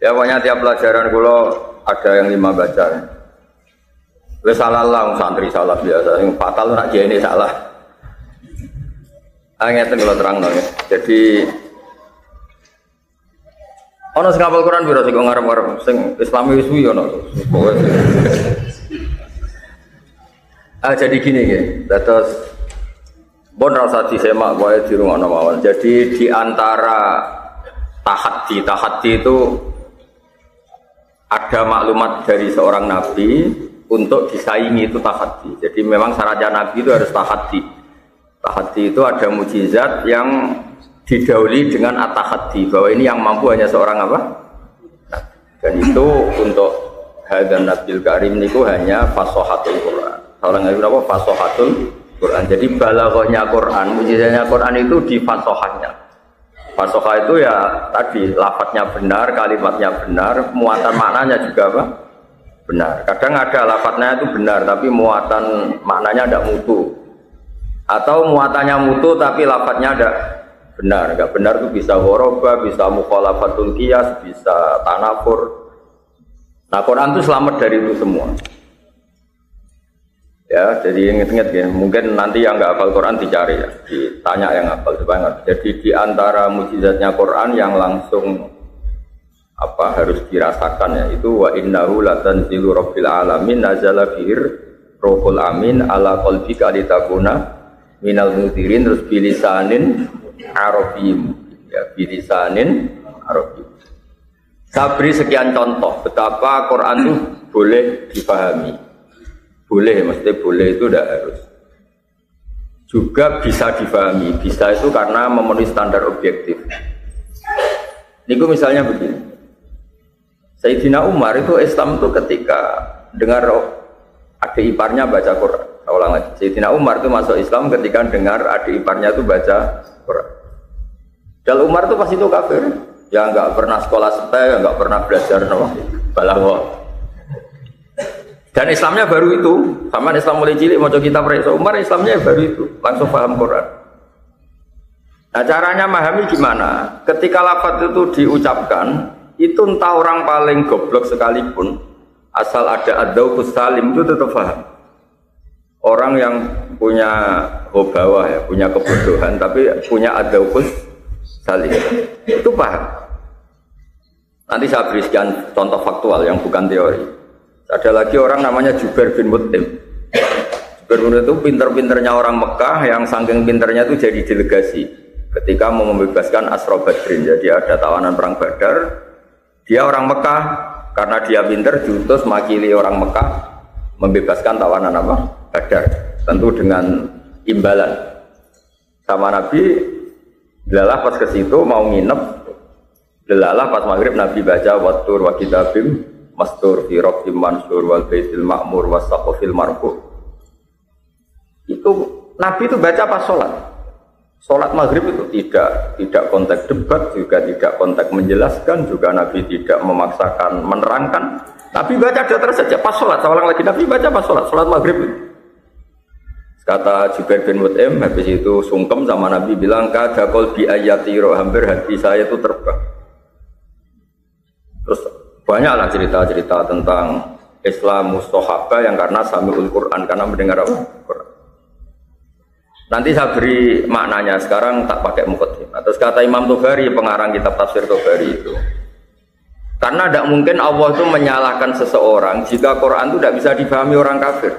Ya pokoknya tiap pelajaran kula ada yang 5 baca. Wis salah lah santri salah biasa, sing fatal nak jene salah. Ngeten kula terangno ya. Jadi ana sing hafal Quran piro sing ngarep-ngarep sing Islami wis suwi ana. Jadi gini nggih. Terus bon rasa disemak wae dirungokno mawon. Jadi di antara tahaddi itu ada maklumat dari seorang nabi untuk disaingi itu tahaddi. Jadi memang syaratnya nabi itu harus tahaddi. Tahaddi itu ada mukjizat yang didahului dengan at-tahaddi, bahwa ini yang mampu hanya seorang apa? Dan itu untuk hadan nabil karim niku hanya fasohatul Quran. Orang itu apa? Fasohatul Quran. Jadi balaghahnya Quran, mukjizatnya Quran itu di fasohahnya. Fasohah itu ya tadi lafadznya benar, kalimatnya benar, muatan maknanya juga apa? Benar. Kadang ada lafadznya itu benar, tapi muatan maknanya tidak mutu. Atau muatannya mutu, tapi lafadznya ada benar. Enggak benar itu bisa ghoroba, bisa mukhalafatul qiyas, bisa tanafur. Nah Quran itu selamat dari itu semua. Ya, jadi ingat-ingat ya, mungkin nanti yang nggak hafal Quran dicari ya, ditanya yang hafal supaya ngerti. Jadi di antara mukjizatnya Quran yang langsung apa harus dirasakan ya itu wa innahu latanzilu rabbil alamin nazala bihir rohul amin ala qalbika litakuna minal mudhirin terus bilisanin arabiyyin ya bilisanin arabiyyin. Saya beri sekian contoh betapa Quran itu boleh dipahami. Boleh, mesti boleh itu tidak harus. Juga bisa difahami, bisa itu karena memenuhi standar objektif. Niku misalnya begini. Sayyidina Umar itu Islam itu ketika dengar adik iparnya baca Quran. Ulang lagi. Sayyidina Umar itu masuk Islam ketika dengar adik iparnya itu baca Quran. Dan Umar itu pasti itu kafir. Ya nggak pernah sekolah setai, nggak pernah belajar balaghah. Dan Islamnya baru itu, sama Islam mulai cilik mau kitab Rasul Umar, Islamnya baru itu, langsung paham Quran. Nah caranya memahami gimana? Ketika lafaz itu diucapkan, itu entah orang paling goblok sekalipun, asal ada ad-dzauqus salim itu tetap paham. Orang yang punya bawah ya, punya kebodohan, tapi punya ad-dzauqus salim, itu paham. Nanti saya beri sekian contoh faktual yang bukan teori. Ada lagi orang namanya Jubair bin Mut'im. Jubair bin Mut'im itu pinter-pinternya orang Mekah yang saking pinternya itu jadi delegasi ketika mau membebaskan Asra Badrin. Jadi ada tawanan perang Badar. Dia orang Mekah karena dia pinter diutus makili orang Mekah membebaskan tawanan apa? Badar. Tentu dengan imbalan. Sama Nabi delalah pas ke situ mau nginep. Delalah pas maghrib Nabi baca wattur wa kitabim mastur fi rabbim mansur wal baitil ma'mur was saqafil marfu. Itu Nabi itu baca pas sholat maghrib itu tidak konteks debat, juga tidak konteks menjelaskan, juga Nabi tidak memaksakan menerangkan. Nabi baca datar saja pas sholat. Saya ulang lagi, Nabi baca pas sholat maghrib itu. Kata Jubair bin Mut'im, habis itu sungkem sama Nabi bilang kada qalbi ayatiro, hampir hati saya itu terbang. Terus banyaklah cerita-cerita tentang Islam mustohaba yang karena sami'ul Quran, karena mendengar Quran. Nanti saya beri maknanya, sekarang tak pakai muqaddimah. Terus kata Imam Tobari, pengarang kitab tafsir Tobari itu, karena tidak mungkin Allah itu menyalahkan seseorang jika Quran itu tidak bisa dipahami orang kafir.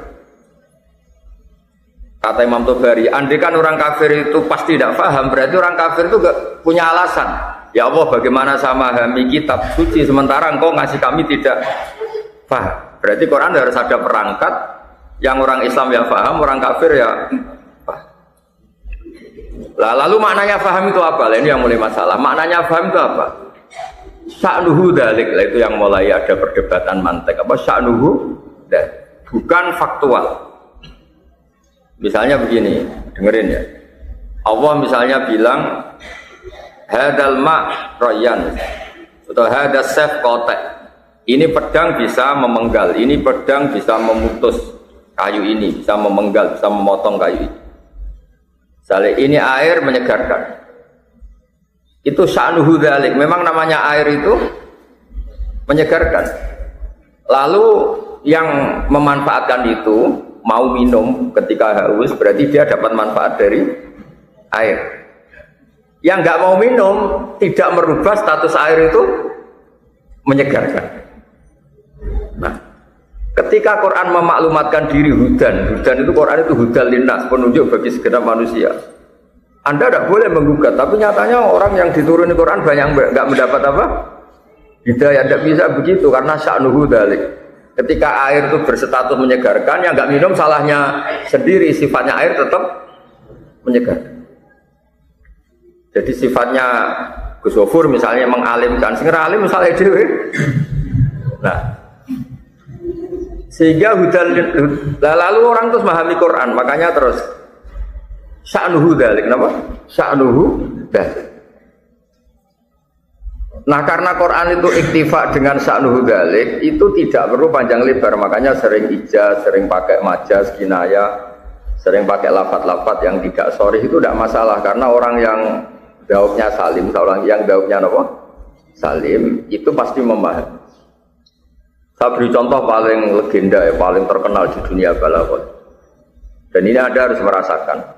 Kata Imam Tobari, andai kan orang kafir itu pasti tidak paham, berarti orang kafir itu gak punya alasan. Ya Allah, bagaimana sama memahami kitab suci sementara engkau ngasih kami tidak paham. Berarti Quran harus ada perangkat yang orang Islam yang paham, orang kafir ya paham. Lalu maknanya paham itu apa? Ini yang mulai masalah. Maknanya paham itu apa? Sya'nuhu dzalik, itu yang mulai ada perdebatan mantek. Apa sya'nuhu dzalik? Bukan faktual. Misalnya begini, dengerin ya. Allah misalnya bilang hadal ma' royan atau hadal sef kotek, ini pedang bisa memenggal, ini pedang bisa memutus kayu ini, bisa memenggal, bisa memotong kayu ini. Misalnya ini air menyegarkan, itu sya'nuhu dzalik. Memang namanya air itu menyegarkan. Lalu yang memanfaatkan itu mau minum ketika haus berarti dia dapat manfaat dari air. Yang nggak mau minum tidak merubah status air itu menyegarkan. Nah, ketika Quran memaklumatkan diri hudan itu Quran itu hudan linnas, penunjuk bagi segenap manusia. Anda tidak boleh menggugat, tapi nyatanya orang yang dituruni Quran banyak nggak mendapat apa? Hidayah. Tidak bisa begitu karena sya'nuhu dzalik. Ketika air itu berstatus menyegarkan, yang nggak minum salahnya sendiri, sifatnya air tetap menyegarkan. Jadi sifatnya Gus Gofur misalnya mengalimkan, sing alim misalnya dewe. Nah, sehingga lalu orang terus memahami Quran, makanya terus sya'nuhu dzalik, kenapa? Sya'nuhu dzalik. Nah, karena Quran itu iktifa dengan sya'nuhu dzalik, itu tidak perlu panjang lebar, makanya sering ijaz, sering pakai majaz, kinayah, sering pakai lafaz-lafaz yang tidak sharih itu tidak masalah, karena orang yang daubnya salim, orang yang daubnya apa? Salim, itu pasti memahami. Saya beri contoh paling legenda, paling terkenal di dunia balaghah. Dan ini Anda harus merasakan.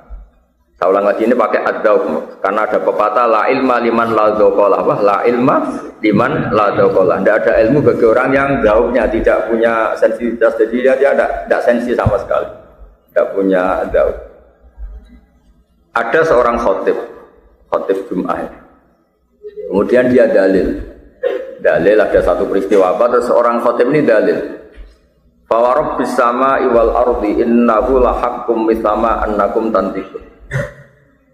Saya ulang lagi, ini pakai ad-daub, karena ada pepatah la ilma liman la dzaqalah, la ilma liman la dzaqalah. Tidak ada ilmu bagi orang yang daubnya tidak punya sensitivitas, jadi dia tidak sensi sama sekali, tidak punya daub. Ada seorang khotib Jum'ah, kemudian dia dalil ada satu peristiwa apa, terus seorang khotib ini dalil fa rabbis samaa'i wal ardi innahu lahaqqum mithama annakum tantiqun.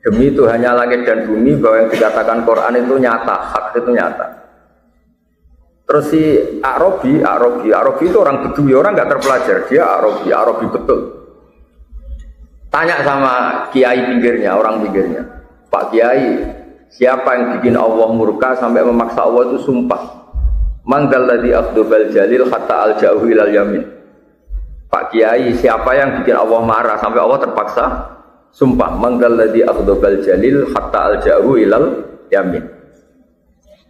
Demi Tuhannya langit dan bumi bahwa yang dikatakan Quran itu nyata, hak itu nyata. Terus si Arabi itu orang Bedui, orang nggak terpelajar, dia Arabi betul. Tanya sama kiai pinggirnya, orang pinggirnya, Pak Kiai, siapa yang bikin Allah murka sampai memaksa Allah itu sumpah? Mangdalladzi afdhal jalil hatta alja'u ilal yamin. Pak Kiai, siapa yang bikin Allah marah sampai Allah terpaksa sumpah? Mangdalladzi afdhal jalil hatta alja'u ilal yamin.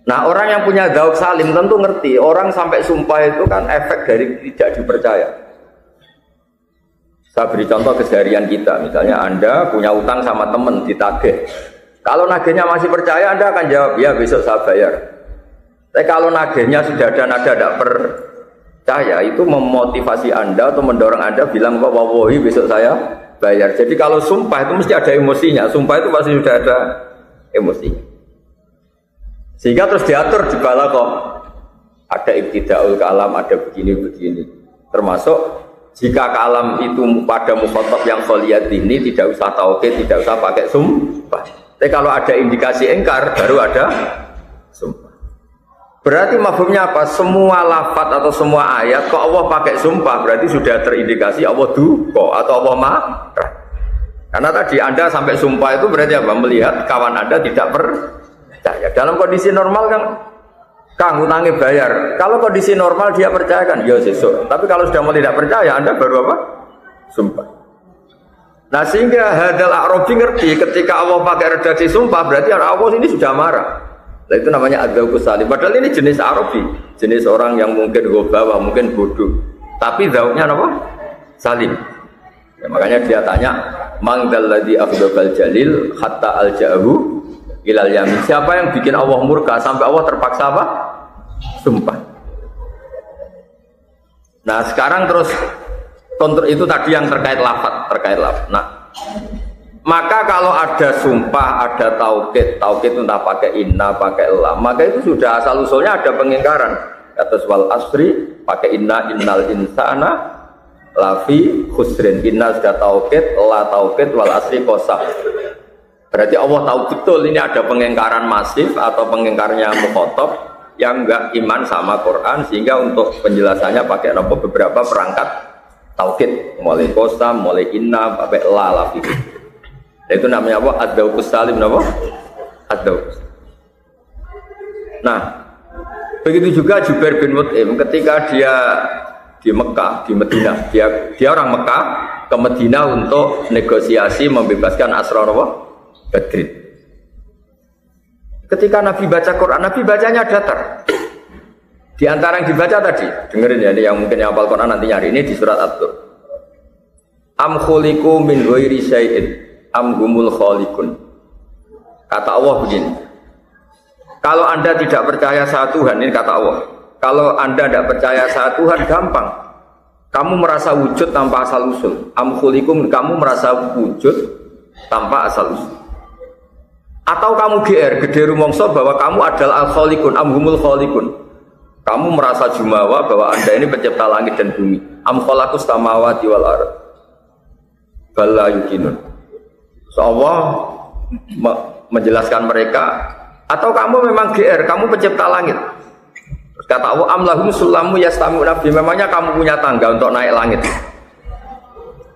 Nah, orang yang punya dzauq salim tentu ngerti, orang sampai sumpah itu kan efek dari tidak dipercaya. Saya beri contoh keseharian kita, misalnya Anda punya utang sama teman ditagih. Kalau nagihnya masih percaya, Anda akan jawab, ya besok saya bayar. Tapi kalau nagihnya sudah ada nada tidak percaya, itu memotivasi Anda atau mendorong Anda bilang, wallahi besok saya bayar. Jadi kalau sumpah itu mesti ada emosinya, sumpah itu pasti sudah ada emosinya. Sehingga terus diatur di balaghah, ada ibtidaul kalam, ada begini-begini. Termasuk jika kalam itu pada mukhatab yang kholiyat ini tidak usah tauhid, tidak usah pakai sumpah. Tapi kalau ada indikasi engkar, baru ada sumpah. Berarti mafhumnya apa? Semua lafaz atau semua ayat kok Allah pakai sumpah, berarti sudah terindikasi Allah duka atau Allah marah. Karena tadi Anda sampai sumpah itu berarti apa? Melihat kawan Anda tidak percaya. Dalam kondisi normal kan Kang utangnya bayar. Kalau kondisi normal dia percaya kan, ya sesuk. Tapi kalau sudah mau tidak percaya, Anda baru apa? Sumpah. Nah, sehingga hadal Arabi ngerti ketika Allah pakai redaksi sumpah berarti Allah ini sudah marah. Nah, itu namanya ad-dzauq salim. Padahal ini jenis Arabi, jenis orang yang mungkin ghabawa, mungkin bodoh. Tapi dzauqnya apa? Salim. Ya, makanya dia tanya, "Mangdalladzi afdhal jalil hatta alja'ahu ilal yamin." Siapa yang bikin Allah murka sampai Allah terpaksa apa? Sumpah. Nah, sekarang terus kontrol itu tadi yang terkait lafaz. Nah, maka kalau ada sumpah, ada taukid entah pakai inna, pakai la, maka itu sudah asal usulnya ada pengingkaran. Atas wal asri pakai inna, innal insana lafi khusrin. Inna sudah taukid, la taukid, wal asri qasam. Berarti Allah tahu betul ini ada pengingkaran masif atau pengingkarnya mukhatab yang enggak iman sama Quran, sehingga untuk penjelasannya pakai beberapa perangkat taukid, mulai qasam, mulai inna, pakai la lafi. Itu namanya apa? Ad-dzauq salim, apa? Ad-dzauq. Nah, begitu juga Jubair bin Mut'im ketika dia di Mekah, di Madinah, dia orang Mekah ke Madinah untuk negosiasi membebaskan Asra Badrin. Ketika Nabi baca Quran, Nabi bacanya datar. Di antara yang dibaca tadi, dengerin ya, ini yang mungkin yang hafal Quran nanti nyari, ini di surat At-Tur. Am khuliqu min ghairi syai'in am humul khaliqun. Kata Allah begini. Kalau Anda tidak percaya satu Tuhan, ini kata Allah. Kalau Anda tidak percaya satu Tuhan, gampang. Kamu merasa wujud tanpa asal usul. Am khuliqum, kamu merasa wujud tanpa asal usul. Atau kamu GR, gede rumongso bahwa kamu adalah al-khaliqun, am humul khaliqun. Kamu merasa jumawa bahwa Anda ini pencipta langit dan bumi. Am khalaqus samawati wal ardh. Bala yukinun. So Allah menjelaskan mereka, atau kamu memang GR, kamu pencipta langit. Terus kata Allah, am lahum sulamu yastamu nabi. Memangnya kamu punya tangga untuk naik langit.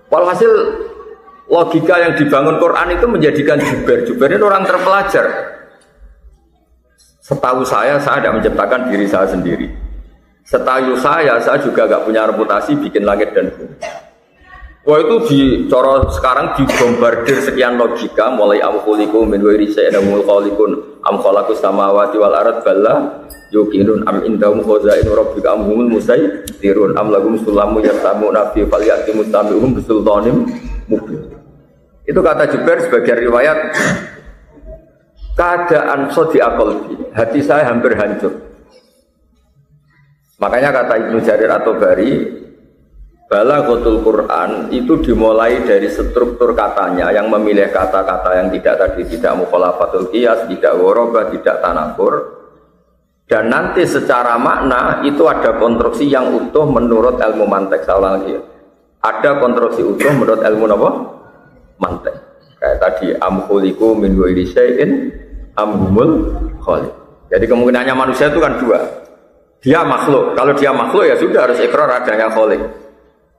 Walhasil logika yang dibangun Quran itu menjadikan Jubair ini orang terpelajar. Setahu saya tidak menciptakan diri saya sendiri. Setahu saya juga nggak punya reputasi bikin langit dan bumi. Wah itu sekarang dibombardir sekian logika, mulai amkhulikum min ghairi syai'in amul khaliqun am khalaqus samawati wal ardh balla yuqinun am indahum khazainu rabbika am humul musaytirun am lahum sulamu yasamuna fi falyati mustami'uhum bisultanim mubin. Itu kata Jubair sebagai riwayat. Keadaan sodi qalbi, hati saya hampir hancur. Makanya kata Ibnu Jarir At-Tabari, balaghatul Quran itu dimulai dari struktur katanya yang memilih kata-kata yang tidak mukhalafatul qiyas, tidak ghorabah, tidak tanafur. Dan nanti secara makna itu ada konstruksi yang utuh menurut ilmu mantek. Saya ulang lagi. Ada konstruksi utuh menurut ilmu apa? Mantek. Kayak tadi am khuliqu min ghairi syai'in am humul khaliq. Jadi kemungkinannya manusia itu kan dua. Dia makhluk. Kalau dia makhluk ya sudah harus ikrar adanya khaliq.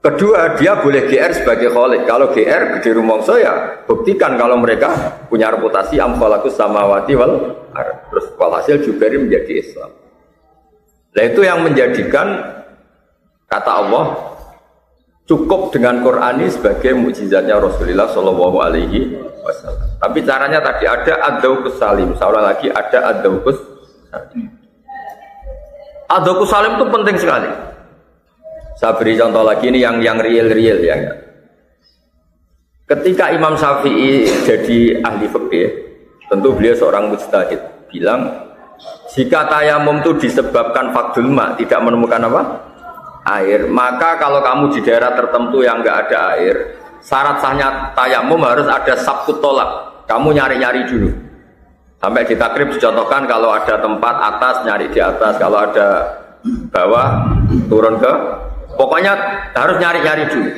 Kedua, dia boleh GR sebagai khaliq. Kalau GR gede rumongso ya buktikan kalau mereka punya reputasi am khalaqus samawati wal ardh. Terus walhasil Jubair menjadi Islam. Nah itu yang menjadikan kata Allah cukup dengan Quran ini sebagai mukjizatnya Rasulullah Shallallahu Alaihi Wasallam. Tapi caranya tadi ada ad-dauqus salim. Seorang lagi ada ad-dauqus salim. Ad-dauqus salim itu penting sekali. Saya beri contoh lagi ini yang real ya. Ketika Imam Syafi'i jadi ahli fikih, tentu beliau seorang mujtahid, bilang jika tayamum itu disebabkan faqdul ma, tidak menemukan apa? Air, maka kalau kamu di daerah tertentu yang enggak ada air, syarat sahnya tayamum harus ada sabkut tolak. Kamu nyari-nyari dulu. Sampai di takrib dicontohkan kalau ada tempat atas nyari di atas, kalau ada bawah turun ke, pokoknya harus nyari-nyari dulu.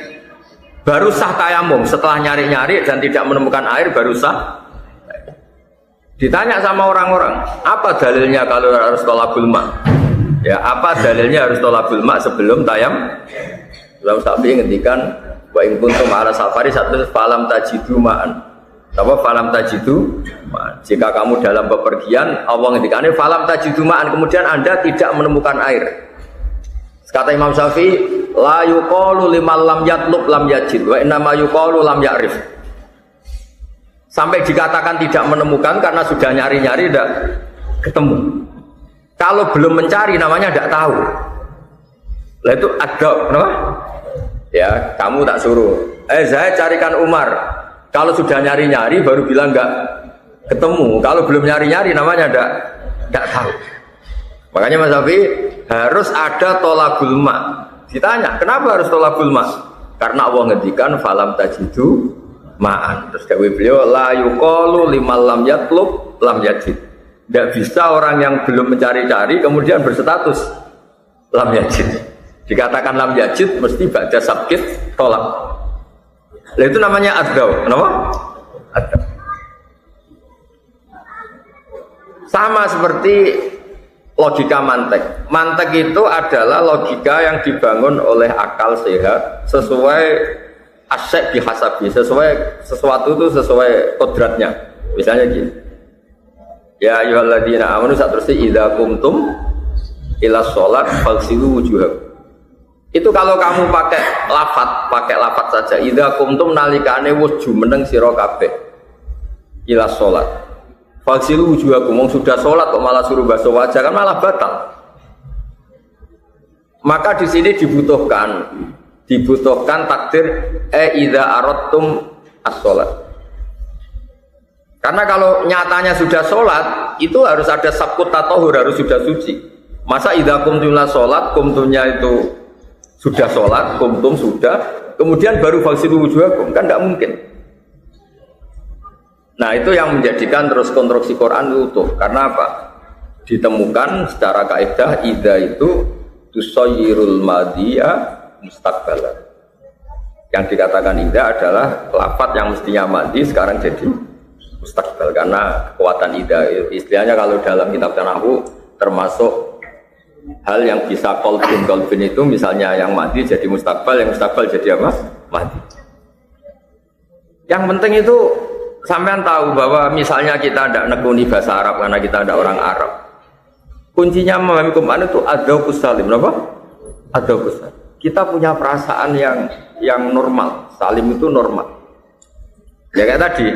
Baru sah tayamum. Setelah nyari-nyari dan tidak menemukan air baru sah. Ditanya sama orang-orang, apa dalilnya kalau harus tolabul ma? Ya, apa dalilnya harus tolabul ma sebelum tayam? Imam Syafi'i ngendikan wa in kuntum ala safari satu falam tajidu ma'an. Apa falam tajidu ma'an? Jika kamu dalam bepergian, Allah ngendikane falam tajidu ma'an, kemudian Anda tidak menemukan air. Kata Imam Syafi'i, la yuqalu liman lam yatlub lam yajid wa innama yuqalu lam ya'rif. Sampai dikatakan tidak menemukan karena sudah nyari-nyari tidak ketemu. Kalau belum mencari namanya tidak tahu. Lah itu ada, kenapa? Ya, kamu tak suruh. Saya carikan Umar. Kalau sudah nyari-nyari baru bilang enggak ketemu. Kalau belum nyari-nyari namanya tidak tahu. Makanya Mas Syafi'i harus ada tolabul ma. Ditanya, kenapa harus tolabul ma? Karena Allah ngendikan falam tajidu ma'an. Terus dawuh beliau la yuqalu liman lam yatlub lam yajid. Tidak bisa orang yang belum mencari-cari kemudian berstatus lam yajid. Dikatakan lam yajid mesti ba'da sabkit tolak. Nah, itu namanya ad-daw. Kenapa? Ad-daw. Sama seperti logika mantek. Mantek itu adalah logika yang dibangun oleh akal sehat sesuai asyik bihasabi, sesuai sesuatu itu sesuai kodratnya. Misalnya gini. Ya ayyuhalladzina amanu satrusih idza qumtum ila sholat faghsilu wujuhakum. Itu kalau kamu pakai lafaz saja. Idza qumtum nalikane wis jumeneng sira kabeh ila sholat faghsilu wujuhakum. Wong sudah sholat kok malah suruh basuh wajah kan malah batal. Maka di sini dibutuhkan takdir idza aradtum as-shalat. Karena kalau nyatanya sudah sholat, itu harus ada sabqut tatahur, harus sudah suci. Masa idza qumtum ila sholat, qumtumnya itu sudah sholat, qumtum sudah, kemudian baru faghsilu wujuhakum, kan tidak mungkin. Nah itu yang menjadikan terus konstruksi Quran utuh. Karena apa? Ditemukan secara kaidah idza itu tusayyirul madhiya mustaqbalan. Yang dikatakan idza adalah lafaz yang mestinya madhi sekarang jadi mustaqbal, karena kekuatan idza istilahnya kalau dalam kitab nahwu termasuk hal yang bisa kolbin itu, misalnya yang madhi jadi mustaqbal, yang mustaqbal jadi apa? Madhi. Yang penting itu sampean tahu bahwa misalnya kita tidak nekuni bahasa Arab karena kita tidak orang Arab. Kuncinya memahami Quran itu adzauqus salim, apa? Adzauqus salim. Kita punya perasaan yang normal. Salim itu normal. Ya kayak tadi,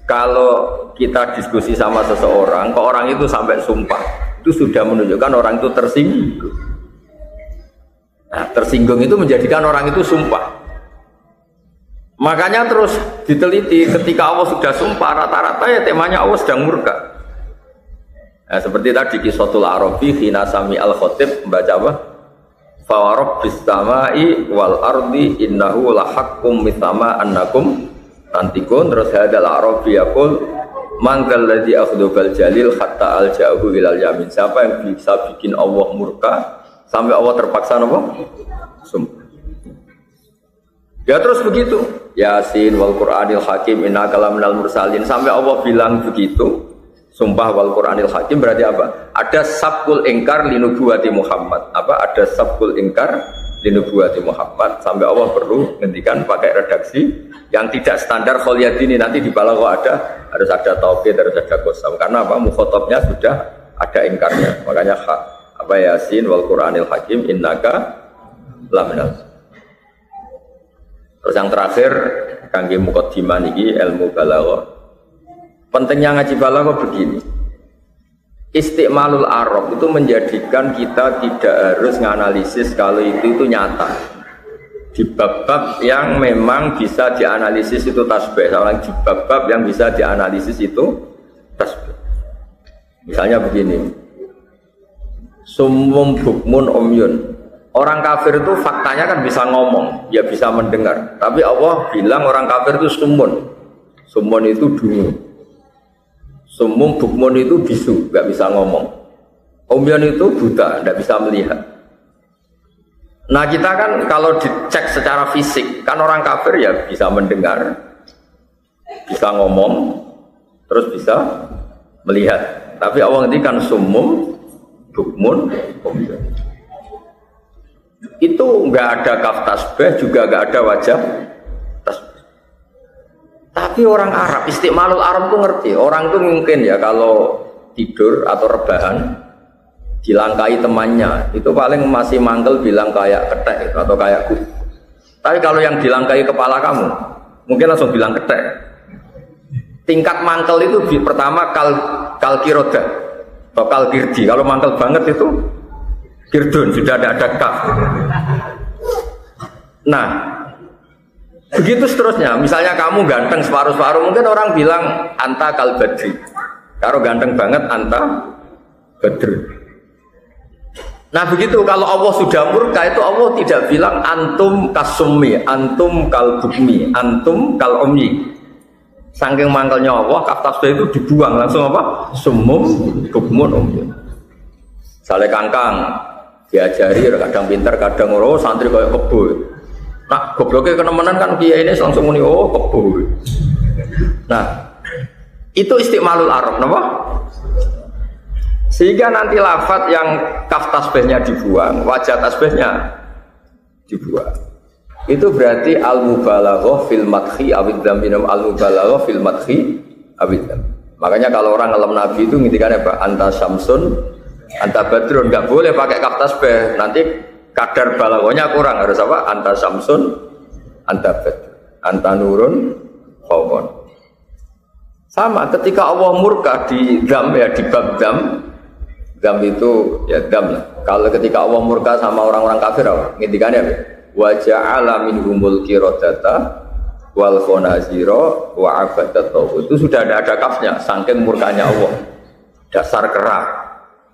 kalau kita diskusi sama seseorang, kok orang itu sampai sumpah, itu sudah menunjukkan orang itu tersinggung. Nah, tersinggung itu menjadikan orang itu sumpah. Makanya terus diteliti, ketika Allah sudah sumpah, rata-rata ya temanya Allah sedang murka. Nah, seperti tadi Qisatul Arabi hina sami al-khatib membaca apa? Fa rabbis samai wal ardi innahu lahaqqum mithama annakum tantikun. Terus hadal Arabi yaqul man dzal ladzi akhdubal jalil hatta al-ja'u ilal yamin. Siapa yang bisa bikin Allah murka sampai Allah terpaksa apa? Sumpah. Ya terus begitu. Yasin wal Qur'anil Hakim innaka laminal mursalin, sampai Allah bilang begitu. Sumpah wal Qur'anil Hakim berarti apa? Ada sabqul ingkar linubuwati Muhammad. Apa? Ada sabqul ingkar linubuwati Muhammad, sampai Allah perlu ngendikan pakai redaksi yang tidak standar kholyadini, nanti di balagha ada, harus ada taukid, harus ada qasam. Karena apa? Mukhatabnya sudah ada ingkarnya. Makanya apa Yasin wal Qur'anil Hakim innaka laminal. Terus yang terakhir kangge muqaddimah niki ilmu balaghah. Pentingnya ngaji balaghah begini. Istiqmalul Arab itu menjadikan kita tidak harus nganalisis kalau itu nyata. Di bab-bab yang memang bisa dianalisis itu tasbih, di bab-bab yang bisa dianalisis itu tasbih. Misalnya begini. Summum bukmun umyun. Orang kafir itu faktanya kan bisa ngomong, ya bisa mendengar. Tapi Allah bilang orang kafir itu sumun. Sumun itu dungu. Sumun bukmun itu bisu, nggak bisa ngomong. Umyan itu buta, nggak bisa melihat. Nah kita kan kalau dicek secara fisik, kan orang kafir ya bisa mendengar, bisa ngomong, terus bisa melihat. Tapi Allah ngendikan sumum, bukmun, umyan. Itu nggak ada kaf tasbih, juga nggak ada wajah tasbih. Tapi orang Arab, istiqmalul Arab tuh ngerti. Orang tuh mungkin ya kalau tidur atau rebahan dilangkai temannya, itu paling masih manggel bilang kayak ketek atau kayak ku. Tapi kalau yang dilangkai kepala kamu, mungkin langsung bilang ketek. Tingkat mangkel itu pertama kal kiroda atau kal kirdi. Kalau mangkel banget itu kirdun, sudah ada kaf. Nah, begitu seterusnya. Misalnya kamu ganteng separuh-separuh, mungkin orang bilang anta kal badri. Kalau ganteng banget anta badri. Nah begitu, kalau Allah sudah murka itu Allah tidak bilang antum kasumi, antum kal bukmi, antum kal omyi. Saking mangkelnya Allah, kaf tasbih itu dibuang langsung apa? Sumum, bukmun, omyi. Sale kangkang diajari, kadang pinter, kadang ora, santri kayak kebo. Nah, gobloknya kenemenan kan kiai ini langsung muni oh kebo. Nah, itu istiqmalul Arab, napa? Sehingga nanti lafaz yang kaf tasbihnya dibuang, wajah tasbihnya dibuang. Itu berarti al-mubalaghah fil madhi awid dzam, al-mubalaghah fil madhi awid dzam. Makanya kalau orang ngelam Nabi itu ngintikan apa? Anta syamsun, anta badrun, nggak boleh pakai kaf tasbih, nanti kadar balaghahnya kurang, harus apa? Anta syamsun, anta badrun, anta nurun, khawon. Sama ketika Allah murka di dzam ya, di bab dzam, Dzam itu ya dzam lah. Kalau ketika Allah murka sama orang-orang kafir apa? Ngendikannya apa? Wa ja'ala minhumul qiradata wal khanazira wa abadat tauhid. Itu sudah ada kafnya saking murkanya Allah. Dasar kera,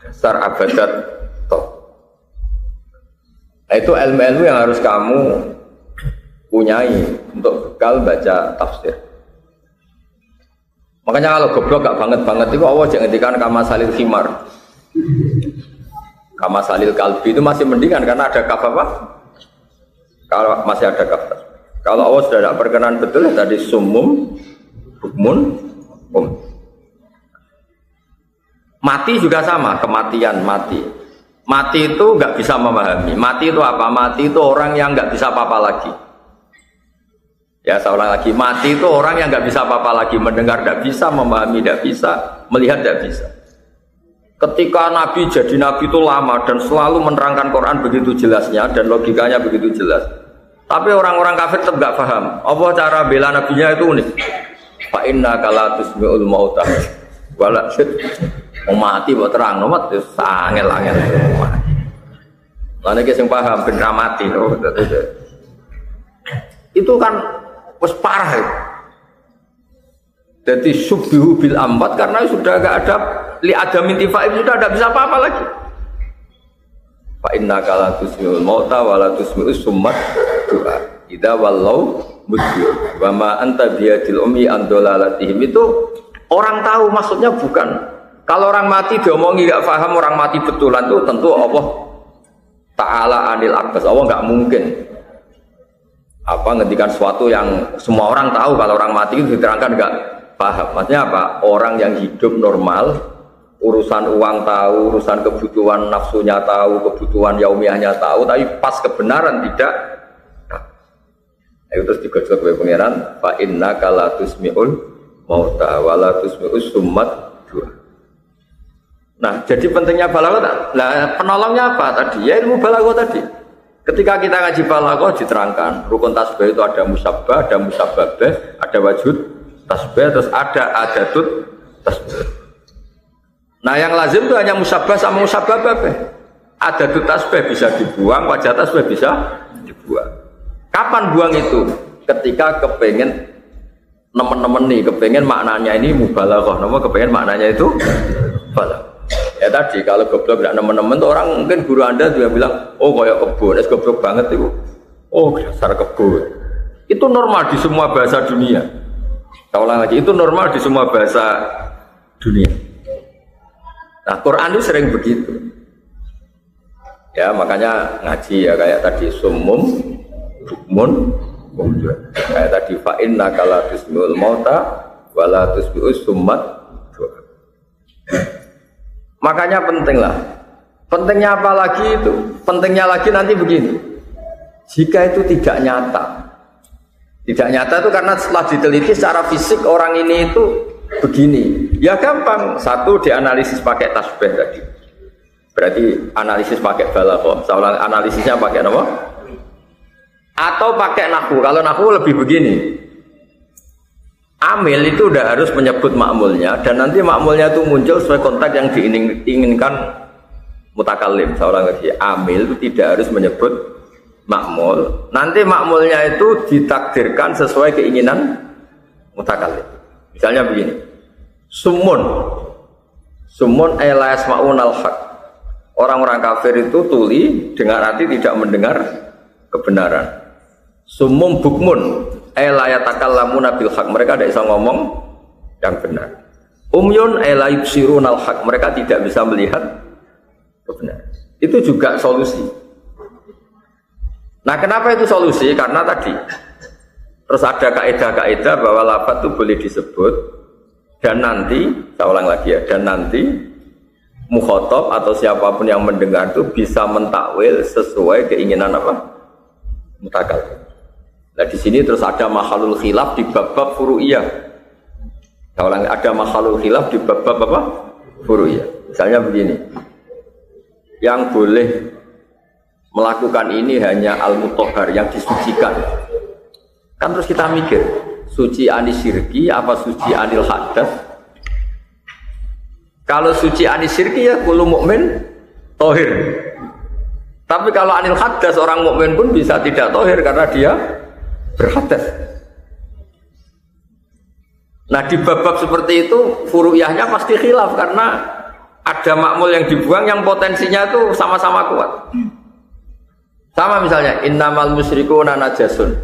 dasar abadat tauhid. Nah, itu ilmu-ilmu yang harus kamu punyai untuk bekal baca tafsir. Makanya kalau goblok gak banget itu Allah jangan ngendikan kama salil khimar. Kama salil kalbi itu masih mendingan karena ada kaf apa? Kalau masih ada kaf. Kalau Allah sudah tidak berkenan betul ya tadi sumum bukmun mati juga sama, kematian mati. Mati itu nggak bisa memahami. Mati itu apa? Mati itu orang yang nggak bisa apa-apa lagi. Ya, saya ulang lagi, mati itu orang yang nggak bisa apa-apa lagi, mendengar tidak bisa, memahami tidak bisa, melihat tidak bisa. Ketika Nabi jadi Nabi itu lama dan selalu menerangkan Quran begitu jelasnya dan logikanya begitu jelas. Tapi orang-orang kafir tetap nggak paham. Apa cara bela Nabinya itu unik. Fa inna kala tusmi'ul mauta wala mati buat terang nomor itu angel-angel. Lalu kita yang paham benar mati itu kan wes parah itu. Jadi subbihu bil ambat karena sudah enggak ada li adamin tifaib sudah tidak bisa apa-apa lagi. Fa inna kala tusmi'ul mauta wala tusmi'us summat du'a. Idza wallau mudbir. Wa ma anta biyadil ummi an dalalatihim itu orang tahu maksudnya bukan. Kalau orang mati diomongi enggak paham orang mati betulan itu tentu Allah Ta'ala anil akbas. Allah enggak mungkin ngendikan sesuatu yang semua orang tahu. Kalau orang mati itu diterangkan enggak paham. Maksudnya apa? Orang yang hidup normal, urusan uang tahu, urusan kebutuhan nafsunya tahu, kebutuhan yaumiyahnya tahu, tapi pas kebenaran tidak. Itu terus digosok oleh pangeran. Fa inna kala tusmi'ul mauta wala tusmi'us summat dua. Nah, jadi pentingnya balaghah. Nah, penolongnya apa tadi? Ya ilmu balaghah tadi. Ketika kita ngaji balaghah diterangkan, rukun tasbih itu ada musabbah, ada musabbabah, ada wajud tasbih, terus ada adatut tasbih. Nah, yang lazim itu hanya musabbah sama musabbabah. Adatut tasbih bisa dibuang, wajah tasbih bisa dibuang. Kapan buang itu? Ketika kepengen nemen-nemen nih, kepengen maknanya ini mubalaghah, kepengen maknanya itu balaghah. Ya tadi kalau goblok tidak nemen-nemen tuh orang mungkin guru anda juga bilang oh kayak kebun, es goblok banget itu. Oh dasar kebun. Itu normal di semua bahasa dunia. Saya ulang lagi, itu normal di semua bahasa dunia. Nah Quran itu sering begitu. Ya makanya ngaji ya kayak tadi sumum, bukmun, kayak tadi fa inna kala tusmi'ul mauta wala tusmi'us summat. Makanya pentinglah. Pentingnya apa lagi itu? Pentingnya lagi nanti begini. Jika itu tidak nyata. Tidak nyata itu karena setelah diteliti secara fisik orang ini itu begini. Ya gampang. Satu dianalisis pakai tasbih tadi. Berarti analisis pakai balaghah. Soal analisisnya pakai apa? Atau pakai nahwu. Kalau nahwu lebih begini. Amil itu udah harus menyebut makmulnya dan nanti makmulnya itu muncul sesuai konteks yang diinginkan mutakallim. Seorang lagi amil itu tidak harus menyebut makmul. Nanti makmulnya itu ditakdirkan sesuai keinginan mutakallim. Misalnya begini. Sumun la yasma'unal haq. Orang-orang kafir itu tuli dengar arti tidak mendengar kebenaran. Sumum bukmun la yatakallamuna bil haq, mereka tidak bisa ngomong yang benar. Umyun la yubsirunal haq, mereka tidak bisa melihat kebenaran. Itu juga solusi. Nah, kenapa itu solusi? Karena tadi terus ada kaidah-kaidah bahwa lafaz itu boleh disebut dan nanti, saya ulang lagi ya, dan nanti mukhatab atau siapapun yang mendengar itu bisa mentakwil sesuai keinginan apa? Mutakallim. Nah di sini terus ada mahalul khilaf di bab-bab furu'iyah. Kalau ada mahalul khilaf di bab-bab apa? Furu'iyah. Misalnya begini. Yang boleh melakukan ini hanya al-mutahhar yang disucikan. Kan terus kita mikir, suci anis syirki apa suci anil hadas? Kalau suci anis syirki ya kullu mukmin tohir. Tapi kalau anil hadas orang mukmin pun bisa tidak tohir karena dia berhadas. Nah di bab-bab seperti itu furu'iyahnya pasti khilaf karena ada makmul yang dibuang yang potensinya itu sama-sama kuat. Sama misalnya innamal musyrikuna najasun.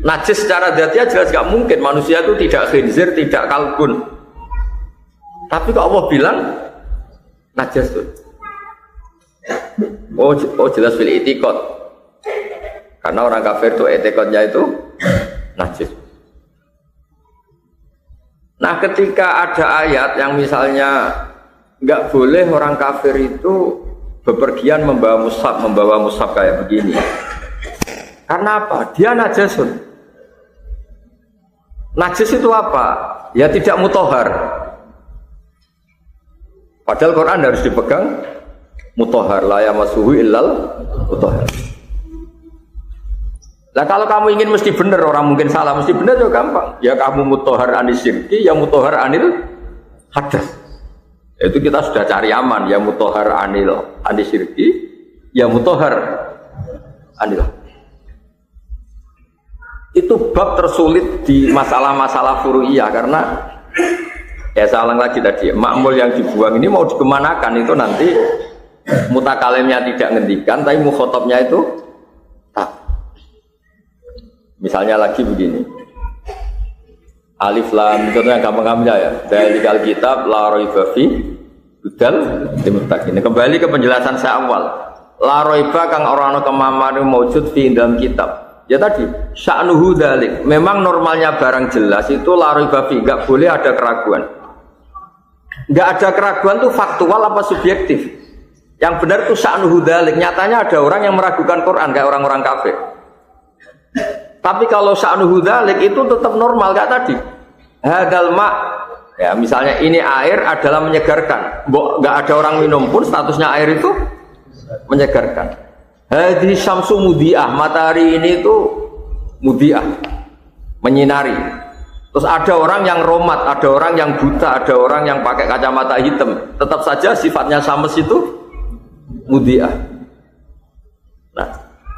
Najis secara dzatiyah jelas gak mungkin, manusia itu tidak khinzir, tidak kalbun. Tapi kok Allah bilang najasun. Oh jelas fil itikad. Karena orang kafir itu itikadnya itu najis. Nah ketika ada ayat yang misalnya nggak boleh orang kafir itu bepergian membawa mushaf kayak begini. Karena apa? Dia najasun. Najis itu apa? Ya tidak mutohar. Padahal Quran harus dipegang mutohar, la yamassuhu illal mutohar. Nah kalau kamu ingin mesti benar, orang mungkin salah, mesti benar juga gampang. Ya kamu mutohar anis syirki, ya mutohar anil hadas. Itu kita sudah cari aman, ya mutohar anis syirki, ya mutohar anil. Itu bab tersulit di masalah-masalah furu'iyah karena ya saya ulang lagi tadi, makmul yang dibuang ini mau dikemanakan itu nanti mutakalimnya tidak ngendikan, tapi mukhotabnya itu tak. Misalnya lagi begini, alif lam, contohnya gampang-gampangnya ya, dalikal kitab la raiba fi hudal lil muttaqin. Kembali ke penjelasan saya awal, la raiba kang ora ana kemamane maujud fi dalam kitab. Ya tadi, sya'nuhu dalik, memang normalnya barang jelas itu la raiba fi, enggak boleh ada keraguan. Enggak ada keraguan itu faktual apa subjektif? Yang benar itu sya'nuhu dalik, nyatanya ada orang yang meragukan Quran kayak orang-orang kafir. Tapi kalau sya'nuhu dalik itu tetap normal kayak tadi. Hadal ma', ya misalnya ini air adalah menyegarkan. Enggak ada orang minum pun statusnya air itu menyegarkan. Hadhi syamsu mudiah, matahari ini itu mudiah, menyinari. Terus ada orang yang romat, ada orang yang buta, ada orang yang pakai kacamata hitam. Tetap saja sifatnya syams itu mudiah. Nah,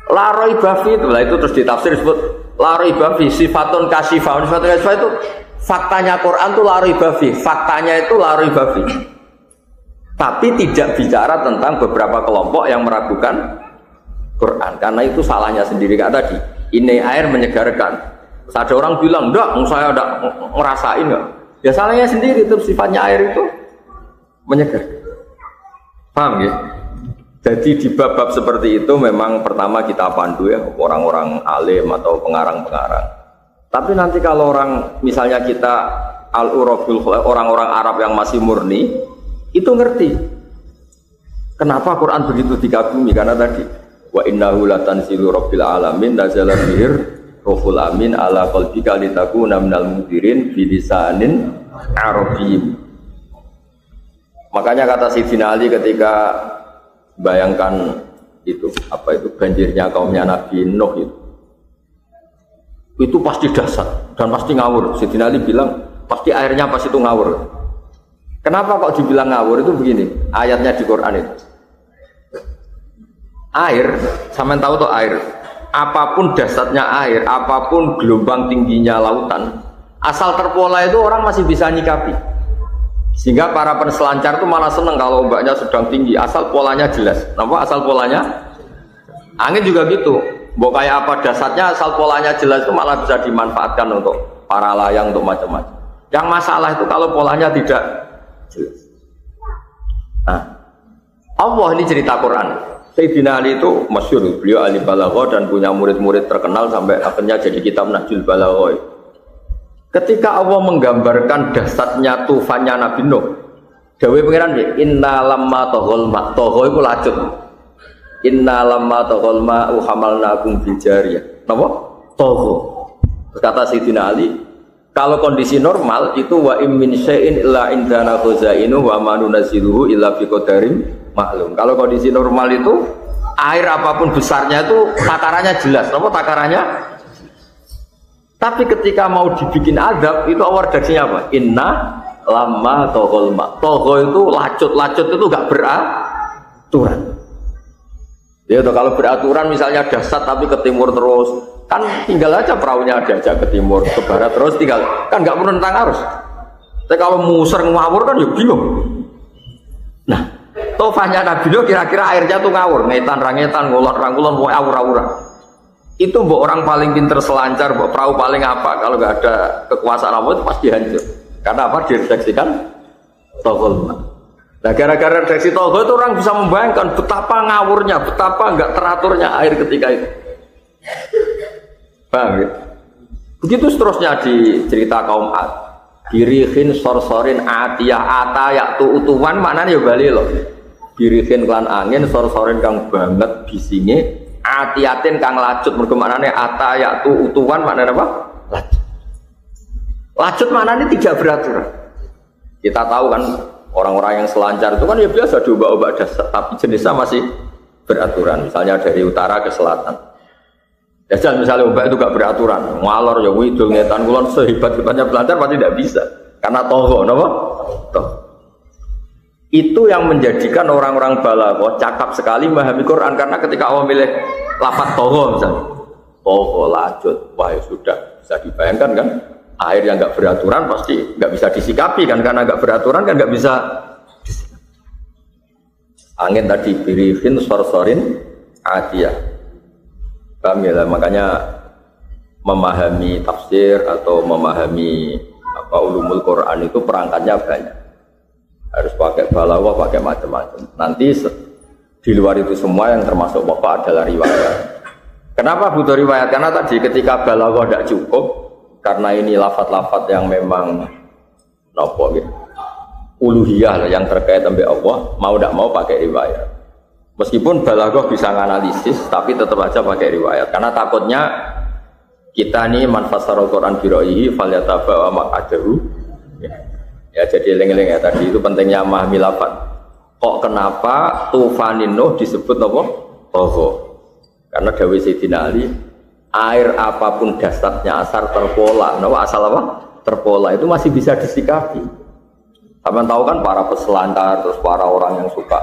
la raiba fi itu terus ditafsir disebut la raiba fi sifatun kasifah. Sifatun kasifah itu faktanya Quran itu la raiba fi, faktanya itu la raiba fi. Tapi tidak bicara tentang beberapa kelompok yang meragukan Quran, karena itu salahnya sendiri kayak tadi. Ini air menyegarkan. Terus ada orang bilang, enggak, saya ada ngerasain enggak. Ya salahnya sendiri, itu sifatnya air itu menyegarkan. Paham ya? Jadi di bab-bab seperti itu memang pertama kita pandu ya orang-orang alim atau pengarang-pengarang. Tapi nanti kalau orang misalnya kita al-urabul orang-orang Arab yang masih murni itu ngerti. Kenapa Quran begitu dikagumi? Karena tadi wa innahu latanzilu rabbil alamin nazala bihir ruhul amin ala qalbika litakuna minal munzirin bi lisanin arabiyyin. Makanya kata Sayyidina Ali ketika bayangkan itu apa itu banjirnya kaumnya Nabi Nuh itu pasti dahsyat dan pasti ngawur. Sayyidina Ali bilang pasti airnya pas itu ngawur. Kenapa kok dibilang ngawur? Itu begini ayatnya di Quran itu. Air, sampean tahu tuh air. Apapun dahsyatnya air, apapun gelombang tingginya lautan, asal terpola itu orang masih bisa nyikapi. Sehingga para penselancar itu malah seneng kalau ombaknya sedang tinggi, asal polanya jelas. Nampak asal polanya? Angin juga gitu. Mbok kayak apa dahsyatnya, asal polanya jelas itu malah bisa dimanfaatkan untuk para layang, untuk macam-macam. Yang masalah itu kalau polanya tidak jelas. Nah, Allah ini cerita Quran. Sayyidina Ali itu masyhur, beliau ahli balaghah dan punya murid-murid terkenal sampai akhirnya jadi kitab Nahjul Balaghah. Ketika Allah menggambarkan dahsyatnya tufannya Nabi Nuh, dawuh pangeran inna lamma taghal ma, tagha iku lacut. Inna lamma taghal ma hamalnakum bil jariyah. Napa? Tagha. Kata Sayyidina Ali, kalau kondisi normal itu wa im min syai'in illa indana khazainu wa ma nunazziluhu illa biqadarin maklum. Kalau kondisi normal itu air apapun besarnya itu takarannya jelas. Apa takarannya? Tapi ketika mau dibikin adab itu awal redaksinya apa? Inna lama tohol mak. Toho itu lacut itu nggak beraturan. Ya kalau beraturan misalnya dasar tapi ke timur terus, kan tinggal aja perahunya ada aja ke timur, ke barat terus tinggal, kan nggak perlu tentang arus. Tapi kalau muser ngawur kan ya bingung. Nah, tofahnya Nabi Nuh kira-kira airnya tuh ngawur, ngetan rangetan, ngulon mau awur-awuran. Itu mbok orang paling pinter selancar, mbok perahu paling apa, kalau nggak ada kekuasaan apa itu pasti hancur. Karena apa? Diredaksikan tohol. Nah gara-gara redaksi tohol itu orang bisa membayangkan betapa ngawurnya, betapa nggak teraturnya air ketika itu. Paham ya? Begitu seterusnya di cerita kaum Ad. Birihin sorsorin atiyah atayaktu utuwan maknanya ya bali loh. Birihin klan angin sorsorin kang banget bisinge atiyatin kang lacut mergo maknane atayaktu utuwan maknanya apa? Lacut. Lacut maknanya tidak beraturan. Kita tahu kan orang-orang yang selancar itu kan ya biasa diubah-ubah dasar, tapi jenisnya masih beraturan. Misalnya dari utara ke selatan. Dasar misalnya ombak itu gak beraturan, ngalor ya widul ngetan kulon sehebat-hebatnya pelancar pasti tidak bisa. Karena toho, apa? Toh. Itu yang menjadikan orang-orang balaghah cakap sekali memahami Quran karena ketika Allah milih lafaz toho misalnya, toho lacut, wah ya sudah bisa dibayangkan kan? Air yang nggak beraturan pasti nggak bisa disikapi kan, karena nggak beraturan kan nggak bisa disikapi. Angin tadi birihin sorsorin adiyah. Paham ya, makanya memahami tafsir atau memahami ulumul Quran itu perangkatnya banyak. Harus pakai balaghah, pakai macam-macam. Nanti di luar itu semua yang termasuk pokok adalah riwayat. Kenapa butuh riwayat? Karena tadi ketika balaghah tidak cukup, karena ini lafaz-lafaz yang memang nopo gitu, uluhiyah yang terkait dengan Allah, mau tidak mau pakai riwayat. Meskipun balaghah bisa nganalisis, tapi tetap aja pakai riwayat. Karena takutnya kita nih manfasarul Quran biroihi falyataba wa maqadahu. Ya jadi eling-eling ya tadi itu pentingnya memahami lafaz. Kok kenapa tufanin Nuh disebut apa? Toho. Karena dawuh Sayyidina Ali, air apapun dasarnya asal terpola, asal apa? Terpola itu masih bisa disikapi. Kalian tahu kan para peselancar, terus para orang yang suka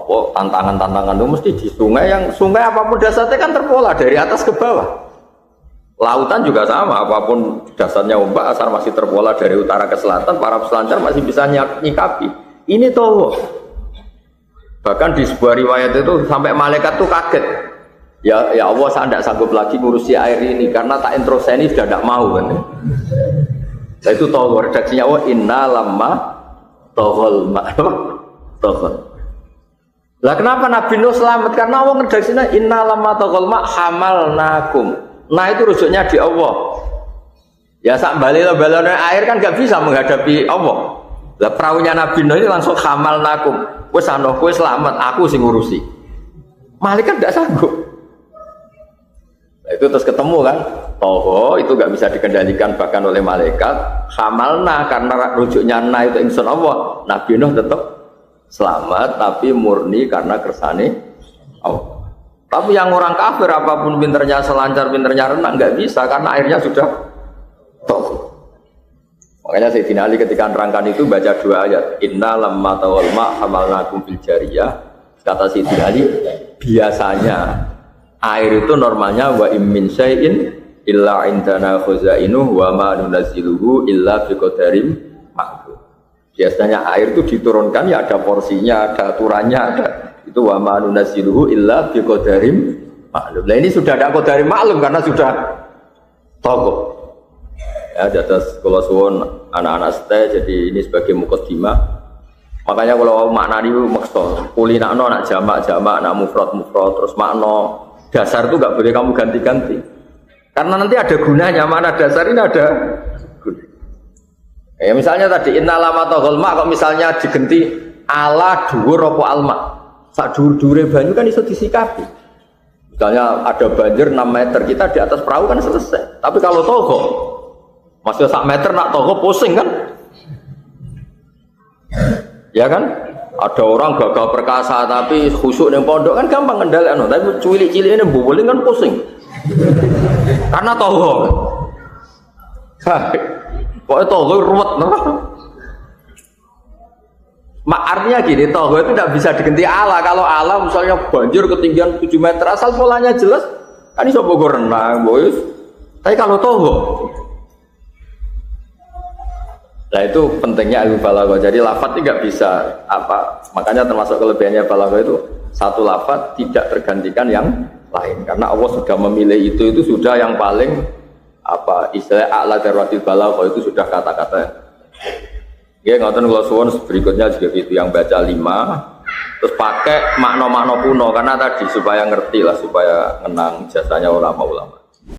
tantangan-tantangan itu mesti di sungai, yang sungai apapun dasarnya kan terpola dari atas ke bawah. Lautan juga sama, apapun dasarnya ombak asal masih terpola dari utara ke selatan, para peselancar masih bisa nyikapi. Ini toh bahkan di sebuah riwayat itu sampai malaikat tuh kaget. Ya Allah, saya tidak sanggup lagi ngurusi air ini karena tak introseni sudah tidak mau kan. Nah, itu toh redaksinya inna lamma tohol tohol. Lah kenapa Nabi Nuh selamat? Karena Allah ngedaksinya inna lamma tohol hamalnakum. Nah itu rujuknya di Allah. Ya sak balon air kan gak bisa menghadapi Allah. Lah perahunya Nabi Nuh ini langsung hamalnakum. Wes ana kowe selamat, aku sing ngurusi. Malaikat tidak sanggup. Nah, itu terus ketemu kan, toho itu gak bisa dikendalikan bahkan oleh malaikat. Hamalna karena rujuknya na itu ingsun Allah. Nabi Nuh tetap selamat tapi murni karena kersane Allah. Tapi yang orang kafir apapun pinternya selancar, pinternya renang nggak bisa karena airnya sudah toh. Makanya Sayyidina Ali ketika nerangkan itu baca dua ayat. Inna lamma tawal ma hamalnakum fil jariyah. Kata Sayyidina Ali, biasanya air itu normalnya wa immin syai'in illa indana khuzainuhu wa ma nunazziluhu illa biqadarin ma'lum. Biasanya air itu diturunkan ya ada porsinya, ada aturannya, ada itu wa ma nunazziluhu illa biqadarin ma'lum. Nah ini sudah ada qadarin maklum karena sudah tokoh. Ya atas kalau suwon anak-anak stay jadi ini sebagai mukaddimah. Makanya kalau maknani maksud kulinakno nak jamak-jamak, nak mufrad-mufrad terus makna dasar itu nggak boleh kamu ganti-ganti karena nanti ada gunanya. Mana dasar ini ada guna. Ya misalnya tadi inna lama tohol mak, kok misalnya digenti ala dhuwur apa alma, sak dhuwur-dhuwure banyu kan iso disikapi. Misalnya ada banjir 6 meter, kita di atas perahu kan selesai. Tapi kalau toho masih sak meter nak toho pusing kan. Ya kan? Ada orang gagal perkasa tapi khusyuk yang pondok kan gampang ngendalikan, tapi cilik-cilik ini boboling kan pusing. Karena toho. Pokoknya toho ruwet, Artinya gini, togo itu tidak bisa diganti ala. Kalau ala misalnya banjir ketinggian 7 meter, asal polanya jelas, kan iso bogo renang, boys. Tapi kalau togo, nah itu pentingnya ilmu balaghah. Jadi lafadz tidak bisa apa, makanya termasuk kelebihannya balaghah itu satu lafadz tidak tergantikan yang lain. Karena Allah sudah memilih itu sudah yang paling apa istilah a'la darwatil balaghah itu sudah kata-kata. Ya ngoten kula suwun berikutnya juga gitu yang baca 5 terus pakai makna-makna kuno karena tadi supaya ngerti lah supaya ngenang jasanya ulama-ulama.